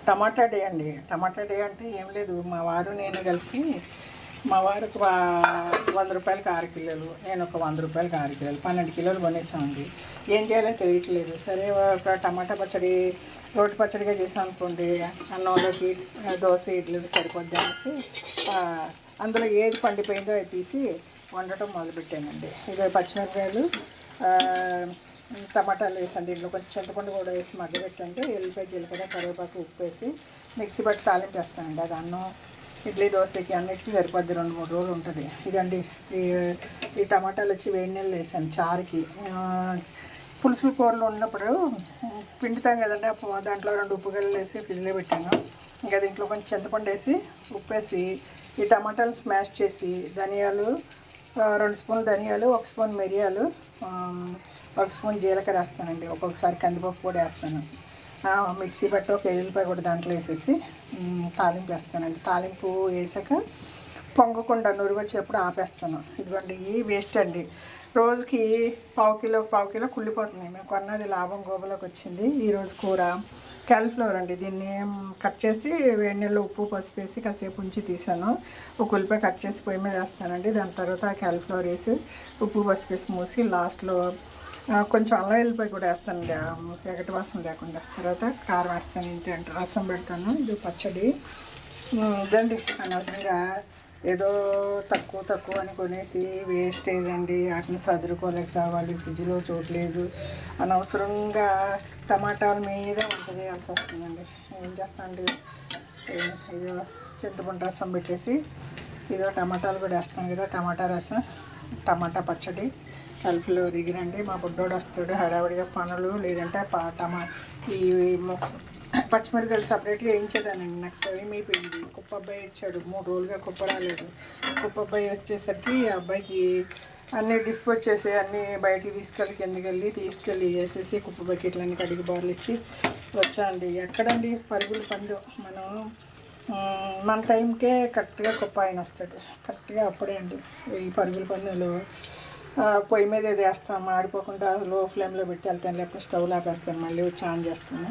టమాటా day అండి. టమాటా day అంటే ఏం లేదు, మా వారు నేను కలిసి మా వారికి 100 రూపాయలకి 6 కిలోలు, నేను ఒక 100 రూపాయలకి 6 కిలోలు 12 కిలోలు కొనేసామండి. ఏం చేయాలో తెలియట్లేదు. సరే ఒక టమాటా పచ్చడి రోటి పచ్చడిగా చేసాం అనుకోండి, అన్నంలోకి దోశ ఇడ్లీకి సరిపోద్ది అనేసి అందులో ఏది పండిపోయిందో అది తీసి వండటం మొదలుపెట్టానండి. ఇదో పచ్చిమిరపకాయలు టమాటాలు వేసాను. దీంట్లో కొంచెం చింతపండు కూడా వేసి మగ్గబెట్టంటే ఎల్లిపాయ జీలకర్ర కరివేపాకు ఉప్పు వేసి మిక్సీ పట్టి తాలింపు వేస్తానండి. అది అన్నం ఇడ్లీ దోశకి అన్నిటికీ సరిపోద్ది, 2-3 రోజులు ఉంటుంది. ఇదండి ఈ టమాటాలు వచ్చి వేడి నీళ్ళు వేసాను చారుకి. పులుసుల కూరలు ఉన్నప్పుడు పిండుతాం కదండి, దాంట్లో 2 ఉప్పు గల్లు వేసి ఫ్రిడ్జ్లో పెట్టాను. ఇంకా దీంట్లో కొంచెం చింతపండు వేసి ఉప్పు వేసి ఈ టమాటాలు స్మాష్ చేసి ధనియాలు 2 స్పూన్లు ధనియాలు, 1 స్పూన్ మిరియాలు, 1 స్పూన్ జీలకర్ర వేస్తానండి. ఒక్కొక్కసారి కందిపప్పు కూడా వేస్తాను. మిక్సీ పట్టి ఒక ఎల్లిపాయ కూడా దాంట్లో వేసేసి తాలింపు వేస్తానండి. తాలింపు వేసాక పొంగకుండా నురుగు వచ్చేప్పుడు ఆపేస్తాను. ఇదిగోండి ఈ వేస్ట్ అండి. రోజుకి పావు కిలో కుళ్ళిపోతుంది. మేము కొన్నది లాభం గోబలోకి వచ్చింది. ఈరోజు కూర క్యాలీఫ్లవర్ అండి. దీన్ని కట్ చేసి వేడి నీళ్ళు ఉప్పు పసుపు వేసి కాసేపు ఉంచి తీసాను. ఒక ఉల్లిపాయ కట్ చేసి పొయ్యి మీద వేస్తానండి. దాని తర్వాత క్యాలీఫ్లవర్ వేసి ఉప్పు పసుపు వేసి మూసి లాస్ట్లో కొంచెం అల్లం వెల్లిపాయ కూడా వేస్తానండి, ఎగటి వాసన లేకుండా. తర్వాత కారం వేస్తాను. ఇంతే అంటే రసం పెడతాను. ఇది పచ్చడి ఇదండి. అనవసరంగా ఏదో తక్కువ అని కొనేసి వేస్టేజ్ అండి. వాటిని సదురుకోలేక సావాలి, ఫ్రిడ్జ్లో చూడలేదు. అనవసరంగా టమాటాల మీద వంట చేయాల్సి వస్తుందండి. ఏం చేస్తానండి, ఇదో చింతపండు రసం పెట్టేసి ఇదో టమాటాలు కూడా వేస్తాను కదా, టమాటా రసం టమాటా పచ్చడి కలుపులో దిగిరండి. మా బుడ్డోడు వస్తాడు హడావిడిగా పనులు, లేదంటే ఈ పచ్చిమిరకాయలు సపరేట్గా వేయించేదానండి. నాకు టైం అయిపోయింది. కుప్ప అబ్బాయి వచ్చాడు, 3 రోజులుగా కుప్ప రాలేదు. కుప్ప అబ్బాయి వచ్చేసరికి ఆ అబ్బాయికి అన్నీ డిస్పోజ్ చేసి అన్నీ బయటికి తీసుకెళ్ళి వేసేసి కుప్ప బకెట్లన్నీ కడిగి బార్లు ఇచ్చి వచ్చానండి. ఎక్కడండి పరుగులు పందు, మన టైంకే కరెక్ట్గా కుప్ప ఆయన వస్తాడు. కరెక్ట్గా అప్పుడే అండి ఈ పరుగుల పందులు. పొయ్యి మీద ఇది వేస్తాం, మాడిపోకుండా లో ఫ్లేమ్లో పెట్టి వెళ్తాను, లేకపోతే స్టవ్ ఆపేస్తాను, మళ్ళీ వచ్చి ఆన్ చేస్తాను.